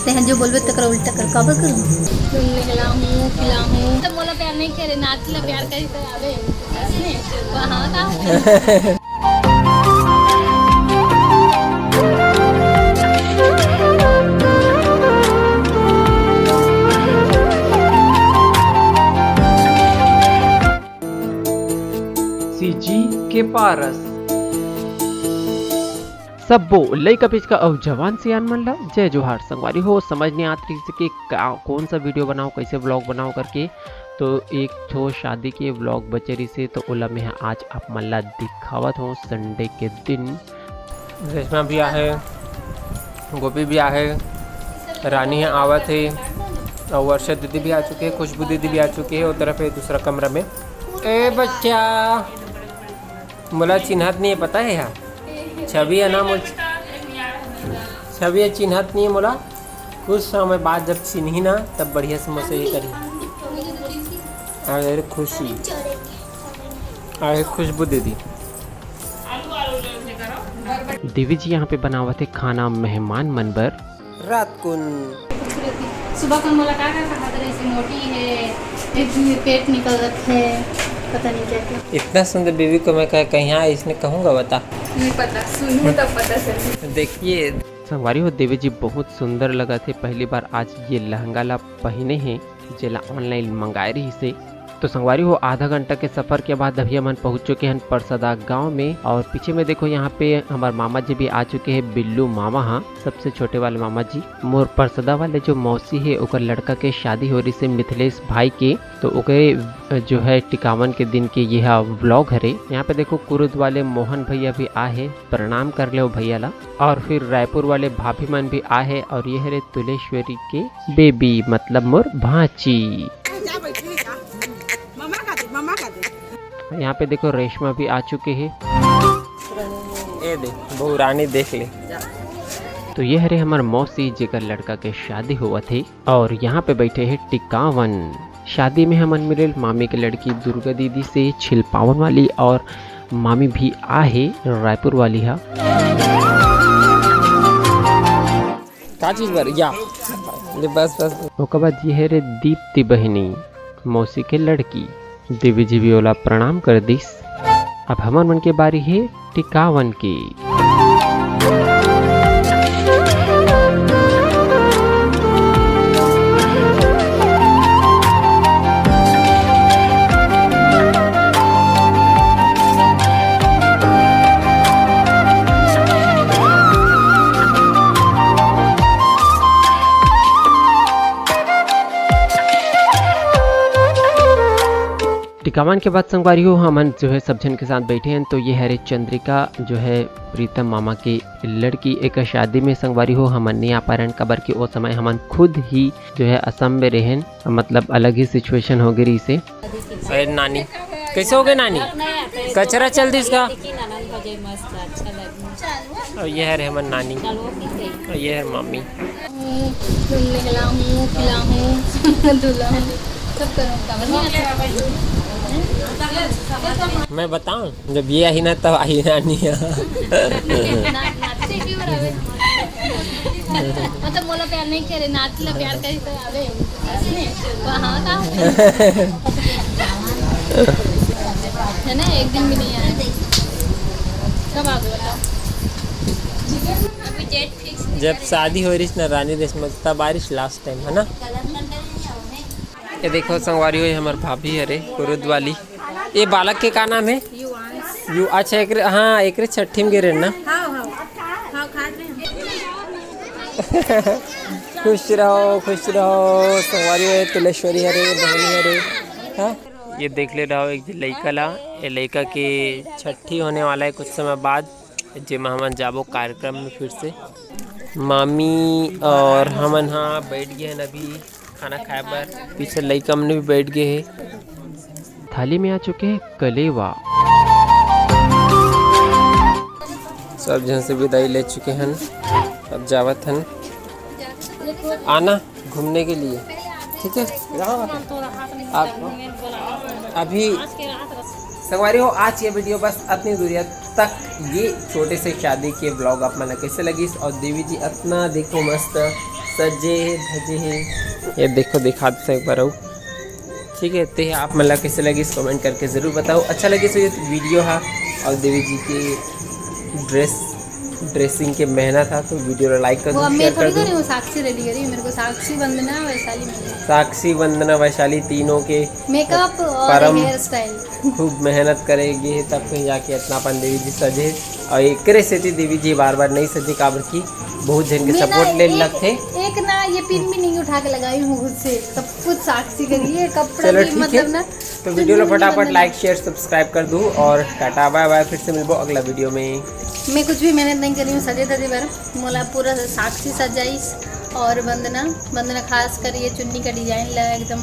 तेहन जो बोलबे तकर उल्टा कर काबर करूं घूमने गेला हूं खिला हूं तो मोला प्यार नहीं करे नाचला प्यार करी तो आवे असने वहां का सीजी के पारस सबो लइका पिचका और जवान सियान मन ला जय जोहार। संगवारी हो समझ नहीं आत रही कि कौन सा वीडियो बनाओ कैसे व्लॉग बनाओ करके, तो एक ठो शादी के व्लॉग बचे रही से तो ओला में आज आप मन ला दिखावत हो। संडे के दिन रेशमा भी आहे, गोपी भी आहे, रानी है आवत है और वर्षा दीदी भी आ चुके हैं, खुशबू दीदी भी आ चुकी है। वो तरफ है दूसरा कमरा में। ए बच्चा मोला चिन्हत नहीं है, पता है यार छवि है ना, छवि है चिन्हत नहीं है मोला। कुछ समय बाद जब चिन्ही ना तब बढ़िया से मुझसे ये करी। अरे खुशी अरे खुशबू दीदी देवी जी यहाँ पे बनावत है खाना मेहमान मनबर रात को। सुबह का मोला का कहा था ऐसी मोटी है, एक पेट निकल रखा है, पता नहीं क्या क्या। इतना सुंदर बेबी को मैं कहीं यहाँ इसने कहूँगा बता, नहीं पता, सुनूं तब पता चले। देखिए संगवारी हो देवी जी बहुत सुंदर लगा थे। पहली बार आज ये लहंगा ला पहने हैं जेला ऑनलाइन मंगाए रही से। तो संगवारी हो आधा घंटा के सफर के बाद अभी हम पहुंच चुके हैं परसदा गांव में। और पीछे में देखो यहाँ पे हमारे मामा जी भी आ चुके हैं, बिल्लू मामा। हाँ सबसे छोटे वाले मामा जी। मोर परसदा वाले जो मौसी है ओकर लड़का के शादी हो रही से मिथिलेश भाई के, तो ओके जो है टिकावन के दिन के यह व्लॉग हरे। यहाँ पे देखो कुरुद वाले मोहन भैया भी आए, प्रणाम कर ले भैया ला। और फिर रायपुर वाले भाभी मन भी आए और ये हरे तुलेश्वरी के बेबी मतलब मोर भाची। यहाँ पे देखो रेशमा भी आ चुके हैं। ये देख बहु रानी देख ले। तो ये हरे हमार मौसी जेकर लड़का के शादी हुआ थे और यहाँ पे बैठे हैं टिकावन। शादी में हमन मिले मामी के लड़की दुर्गा दीदी से छिलपावन वाली, और मामी भी आहे रायपुर वाली है। क्या चीज बार या बस उसके बाद ये है रे दीप्ति बहनी मौसी के लड़की। देवी जी भी ओला प्रणाम कर दिस। अब हमर मन के बारी है टिकावन की। टिकावन के बाद संगवारी हो हमन जो है सब जन के साथ बैठे हैं। तो ये हरे चंद्रिका जो है प्रीतम मामा की लड़की एक शादी में संगवारी हो हमन नहीं आ पा रहे कबर के वो समय हमन खुद ही जो है असम में रहें, मतलब अलग ही सिचुएशन हो गई से। अरे नानी कैसे हो गए नानी, कचरा चल दी इसका। और ये है हमन नानी और ये है मम्मी। मैं बताऊं जब ये आई ना तब आई नानी। मतलब मोला प्यार नहीं करे नाचला प्यार करी तो आवे असने वहां का है ना। एक दिन भी नहीं आया, कब आ गया अभी डेट फिक्स। जब शादी हो रही ना रानी रेशमा तब बारिश लास्ट टाइम है ना। ये देखो संगवारी हो हमारे भाभी हरे कुरुद वाली। ये बालक के का नाम है यू। अच्छा एक हाँ एक छठी में गिरे ना। खुश रहो संगवारी हो तुलेश्वरी हरे बहनी हरे। हाँ ये देख ले रहो एक लड़का ला, ये लड़का के छठी होने वाला है कुछ समय बाद, जिसमें हमन जाबो कार्यक्रम में फिर से। मामी और हमन हाँ बैठ गए हैं अभी खाना खाए पर। पीछे लड़का हमने भी बैठ गए हैं। थाली में आ चुके हैं कलेवा। सब जन से विदाई ले चुके हैं, अब जावत हैं आना घूमने के लिए, ठीक है। अभी संगवारी हो आज ये वीडियो बस अपनी दूरिया तक। ये छोटे से शादी के ब्लॉग आप मन कैसे लगी और देवी जी अपना देखो मस्त सजे धजे हैं। ये देखो दिखा दो एक बार। ठीक है, तो आप मतलब कैसे लगी इस कमेंट करके ज़रूर बताओ। अच्छा लगे तो ये वीडियो है और देवी जी की ड्रेसिंग के मेहनत था, तो वीडियो को लाइक कर दो, शेयर कर दो। साक्षी रेडी करी मेरे को, साक्षी वंदना वैशाली साक्षी वंदना वैशाली तीनों के मेकअप और हेयर स्टाइल खूब मेहनत करेगी तब कहीं जाके इतना अपन देवी जी सजे। और एक से देवी जी बार बार नहीं सजे काबर की बहुत जन के सपोर्ट ले लगते। एक ना ये पिन भी नहीं उठा के लगाई हूँ खुद से, सब कुछ साक्षी करिए कपड़ा चलो भी ठीक मतलब है ना। तो वीडियो को फटाफट लाइक शेयर सब्सक्राइब कर दूँ और टाटा बाय बाय। फिर से मिलबो अगला वीडियो में। मैं कुछ भी मेहनत नहीं करी हूँ सजे धजे पर, मोला पूरा साक्षी सजाइस और वंदना खास कर ये चुन्नी का डिजाइन लगा एकदम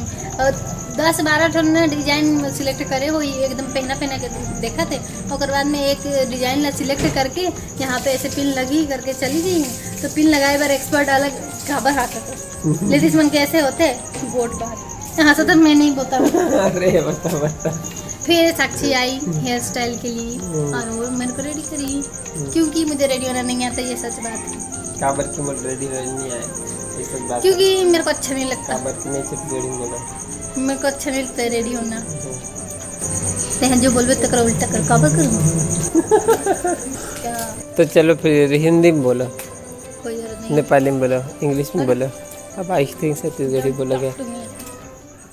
10-12 ठन डिजाइन सिलेक्ट करे हो, एकदम पहना के देखा थे। और बाद में एक डिजाइन ला सिलेक्ट करके यहाँ पे ऐसे पिन लगी करके चली गई। तो पिन लगाए बार एक्सपर्ट अलग खबर आता था लेडीज मन कैसे होते बोट बात यहाँ से तो मैं नहीं बता। अरे बता फिर साक्षी आई हेयर स्टाइल के लिए और वो मैंने को रेडी करी, क्योंकि मुझे रेडी होना नहीं आता, ये सच बात है। काबर की मुझे रेडी नहीं आया ये सब बात, क्योंकि मेरे को अच्छा नहीं लगता। काबर की नहीं सिर्फ रेडी होना मेरे को अच्छा नहीं लगता रेडी होना। तो जो बोलबे तो करो उल्टा कर काबर करूँ क्या। तो चलो फिर हिंदी में बोलो, कोई जरूरत नहीं, नेपाली में बोलो, इंग्लिश में बोलो। अब आई थिंक से बोलोगे।